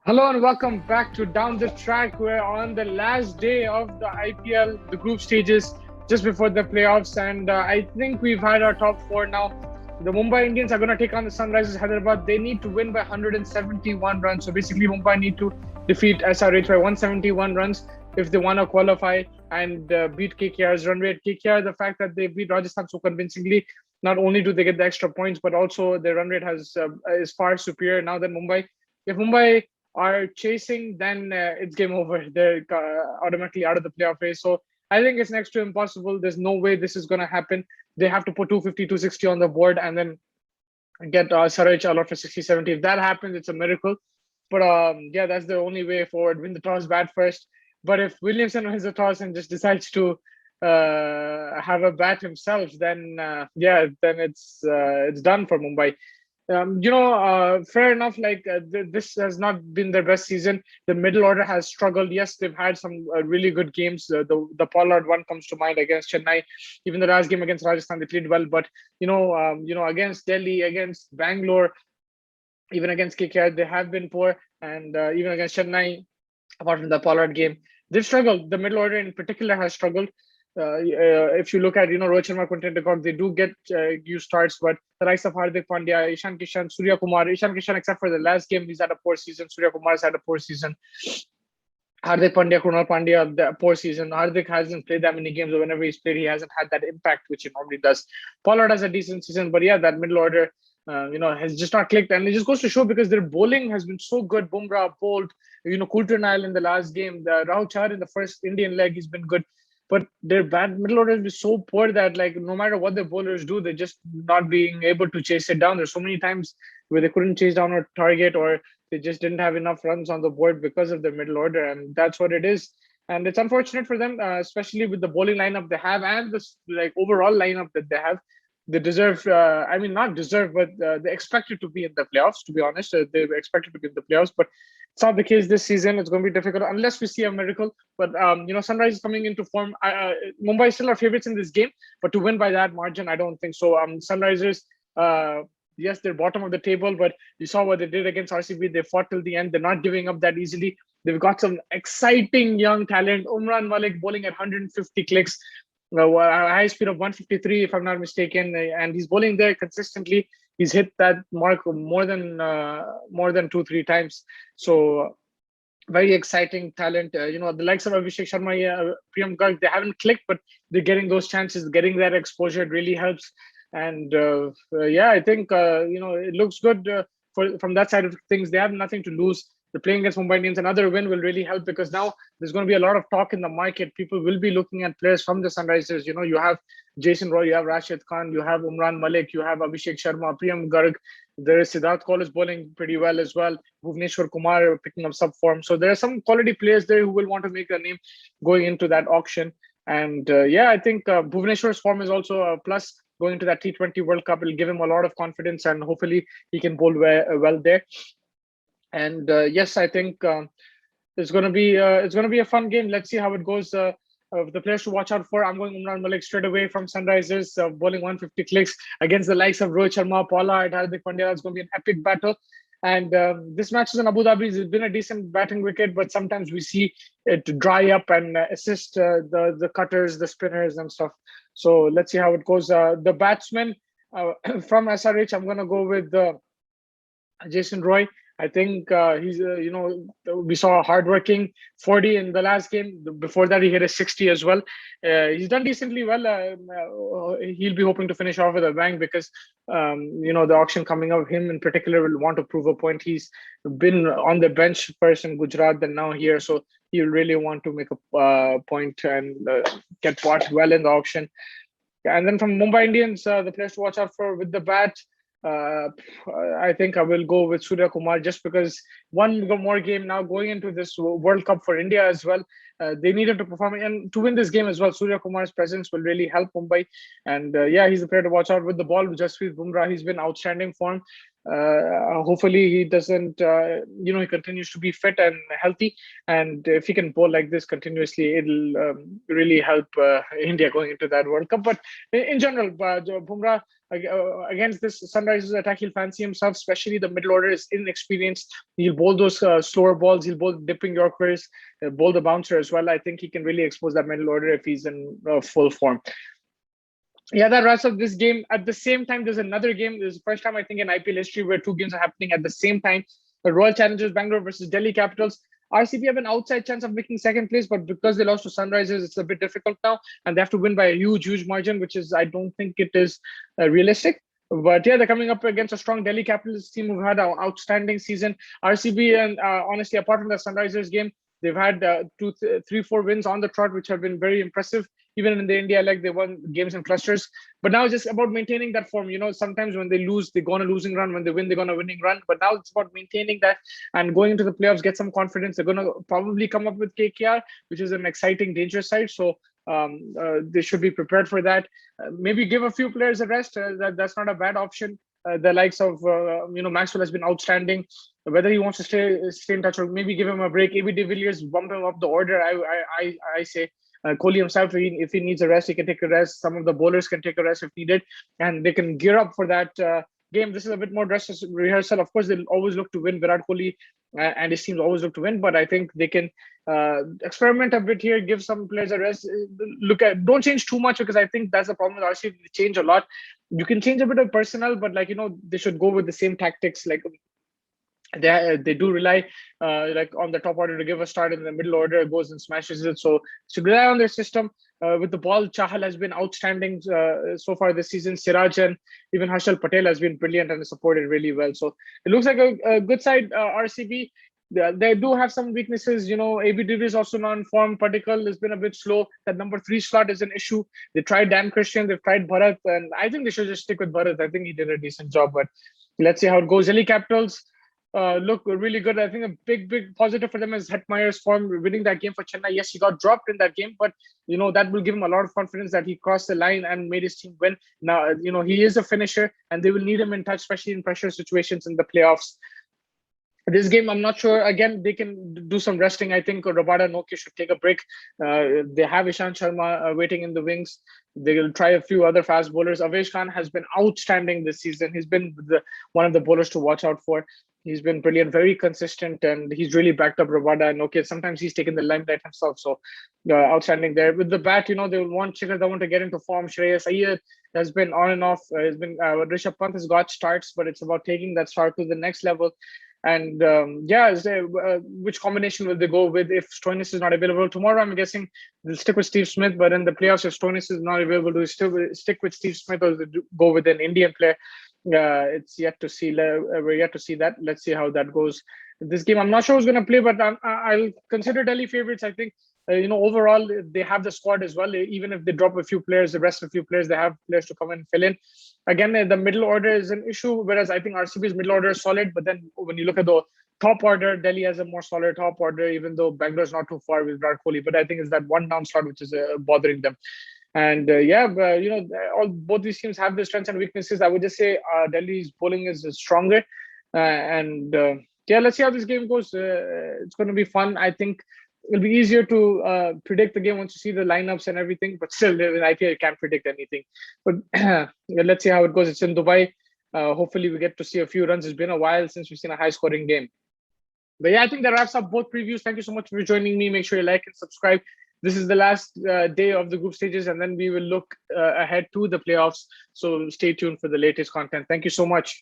Hello and welcome back to Down the Track. We're on the last day of the IPL, the group stages, just before the playoffs, and I think we've had our top four now. The Mumbai Indians are going to take on the Sunrisers Hyderabad. They need to win by 171 runs. So basically, Mumbai need to defeat SRH by 171 runs if they want to qualify and beat KKR's run rate. KKR, the fact that they beat Rajasthan so convincingly, not only do they get the extra points, but also their run rate is far superior now than Mumbai. If Mumbai are chasing, then it's game over. They're automatically out of the playoff race. So I think it's next to impossible. There's no way this is going to happen. They have to put 250, 260 on the board and then get SRH allowed for 60, 70. If that happens, it's a miracle. But yeah, that's the only way forward. Win the toss, bat first. But if Williamson wins the toss and just decides to have a bat himself, then then it's done for Mumbai. Fair enough. This has not been their best season. The middle order has struggled. Yes, they've had some really good games. The Pollard one comes to mind against Chennai. Even the last game against Rajasthan, they played well. But against Delhi, against Bangalore, even against KKR, they have been poor. And even against Chennai, apart from the Pollard game, they've struggled. The middle order in particular has struggled. If you look at Rohit Sharma, Quinton de Kock, they do get you starts, but the likes of Hardik Pandya, Ishan Kishan, Surya Kumar, Ishan Kishan, except for the last game, he's had a poor season. Surya Kumar's had a poor season. Hardik Pandya, Krunal Pandya, the poor season. Hardik hasn't played that many games, or whenever he's played, he hasn't had that impact which he normally does. Pollard has a decent season, but yeah, that middle order, has just not clicked, and it just goes to show because their bowling has been so good. Bumrah bowled, Coulter-Nile in the last game, the Rahul Chahar in the first Indian leg, he's been good. But their bad middle order is so poor that no matter what the bowlers do, they're just not being able to chase it down. There's so many times where they couldn't chase down a target, or they just didn't have enough runs on the board because of their middle order, and that's what it is. And it's unfortunate for them, especially with the bowling lineup they have and the overall lineup that they have. They deserve, not deserve, but they expected to be in the playoffs. To be honest, they were expected to be in the playoffs, but it's not the case this season. It's going to be difficult unless we see a miracle. But Sunrise is coming into form. Mumbai still are favorites in this game, but to win by that margin, I don't think so. Sunrisers, yes, they're bottom of the table, but you saw what they did against RCB. They fought till the end. They're not giving up that easily. They've got some exciting young talent. Umran Malik bowling at 150 clicks. A high speed of 153, if I'm not mistaken, and he's bowling there consistently. He's hit that mark more than 2-3 times. So very exciting talent. The likes of Abhishek Sharma, Priyam Garg, they haven't clicked, but they're getting those chances, getting that exposure. It really helps. And I think it looks good from that side of things. They have nothing to lose. They're playing against Mumbai Indians. Another win will really help because now there's going to be a lot of talk in the market. People will be looking at players from the Sunrisers. You have Jason Roy, you have Rashid Khan, you have Umran Malik, you have Abhishek Sharma, Priyam Garg. There is Siddharth Kaul is bowling pretty well as well. Bhuvneshwar Kumar picking up sub form. So there are some quality players there who will want to make a name going into that auction. And I think Bhuvneshwar's form is also a plus going into that T20 World Cup. Will give him a lot of confidence, and hopefully he can bowl well there. And yes, I think it's going to be a fun game. Let's see how it goes. The players to watch out for, I'm going Umran Malik straight away from Sunrisers, bowling 150 clicks against the likes of Rohit Sharma, Pollard, Hardik Pandya. It's going to be an epic battle. And this match is in Abu Dhabi. It's been a decent batting wicket, but sometimes we see it dry up and assist the cutters, the spinners, and stuff. So let's see how it goes. The batsman from SRH, I'm going to go with Jason Roy. I think he's, we saw a hardworking 40 in the last game. Before that, he hit a 60 as well. He's done decently well. He'll be hoping to finish off with a bang because, the auction coming up, him in particular will want to prove a point. He's been on the bench first in Gujarat, then now here. So he'll really want to make a point and get bought well in the auction. And then from Mumbai Indians, the players to watch out for with the bat. I think I will go with Surya Kumar just because one more game now going into this World Cup for India as well. They needed to perform and to win this game as well. Surya Kumar's presence will really help Mumbai. And he's the player to watch out with the ball. Jasprit Bumrah, he's been outstanding form. Hopefully he doesn't, he continues to be fit and healthy. And if he can bowl like this continuously, it'll really help India going into that World Cup. But in general, Bumrah against this Sunrisers attack, he'll fancy himself, especially the middle order is inexperienced. He'll bowl those slower balls, he'll bowl dipping Yorkers, bowl the bouncer as well. I think he can really expose that middle order if he's in full form. Yeah, that wraps up this game. At the same time, there's another game. This is the first time I think in IPL history where two games are happening at the same time. The Royal Challengers Bangalore versus Delhi Capitals. RCB have an outside chance of making second place, but because they lost to Sunrisers, it's a bit difficult now, and they have to win by a huge margin, which is I don't think it is realistic. But yeah, they're coming up against a strong Delhi Capitals team who've had an outstanding season. RCB and honestly, apart from the Sunrisers game, they've had 3-4 wins on the trot, which have been very impressive. Even in the India leg, they won games in clusters. But now it's just about maintaining that form. Sometimes when they lose, they go on a losing run. When they win, they go on a winning run. But now it's about maintaining that and going into the playoffs, get some confidence. They're going to probably come up with KKR, which is an exciting, dangerous side. So they should be prepared for that. Maybe give a few players a rest. That's not a bad option. The likes of Maxwell has been outstanding. Whether he wants to stay in touch or maybe give him a break. AB de Villiers, bump him up the order. I say. Kohli himself, if he needs a rest, he can take a rest. Some of the bowlers can take a rest if needed, and they can gear up for that game. This is a bit more dress rehearsal. Of course, they'll always look to win. Virat Kohli and his teams always look to win, but I think they can experiment a bit here, give some players a rest. Don't change too much, because I think that's the problem with RCB. They change a lot. You can change a bit of personnel, but they should go with the same tactics. They do rely on the top order to give a start, and the middle order goes and smashes it. So rely on their system. With the ball, Chahal has been outstanding so far this season. Siraj and even Harshal Patel has been brilliant and supported really well. So it looks like a good side, RCB. They do have some weaknesses. AB de Villiers also not in form. Padikkal has been a bit slow. That number 3 slot is an issue. They tried Dan Christian, they've tried Bharat, and I think they should just stick with Bharat. I think he did a decent job, but let's see how it goes. Delhi Capitals look really good. I think a big positive for them is Hetmeyer's form, winning that game for Chennai. Yes, he got dropped in that game, but that will give him a lot of confidence that he crossed the line and made his team win. Now, he is a finisher, and they will need him in touch, especially in pressure situations in the playoffs. This game, I'm not sure. Again, they can do some resting. I think Rabada Nokia should take a break. They have Ishant Sharma waiting in the wings. They will try a few other fast bowlers. Avesh Khan has been outstanding this season. He's been one of the bowlers to watch out for. He's been brilliant, very consistent, and he's really backed up Rabada and Nokia. Sometimes he's taken the limelight himself. So outstanding there. With the bat, they will want Shikhar Dhawan to get into form. Shreyas Iyer has been on and off. Rishabh Pant has got starts, but it's about taking that start to the next level. And which combination will they go with if Stoinis is not available tomorrow? I'm guessing they'll stick with Steve Smith, but in the playoffs, if Stoinis is not available, do we still stick with Steve Smith or go with an Indian player? It's yet to see. We're yet to see that. Let's see how that goes. This game, I'm not sure who's going to play, but I'll consider Delhi favorites. I think overall they have the squad as well. Even if they drop a few players, the rest of a few players, they have players to come and fill in. Again, the middle order is an issue, whereas I think RCB's middle order is solid. But then when you look at the top order, Delhi has a more solid top order, even though Bangalore's not too far with Virat Kohli. But I think it's that one down slot which is bothering them. And both these teams have their strengths and weaknesses. I would just say Delhi's bowling is stronger. Let's see how this game goes. It's going to be fun. I think it'll be easier to predict the game once you see the lineups and everything. But still, in IPL, you can't predict anything. But let's see how it goes. It's in Dubai. Hopefully, we get to see a few runs. It's been a while since we've seen a high-scoring game. But yeah, I think that wraps up both previews. Thank you so much for joining me. Make sure you like and subscribe. This is the last day of the group stages, and then we will look ahead to the playoffs. So stay tuned for the latest content. Thank you so much.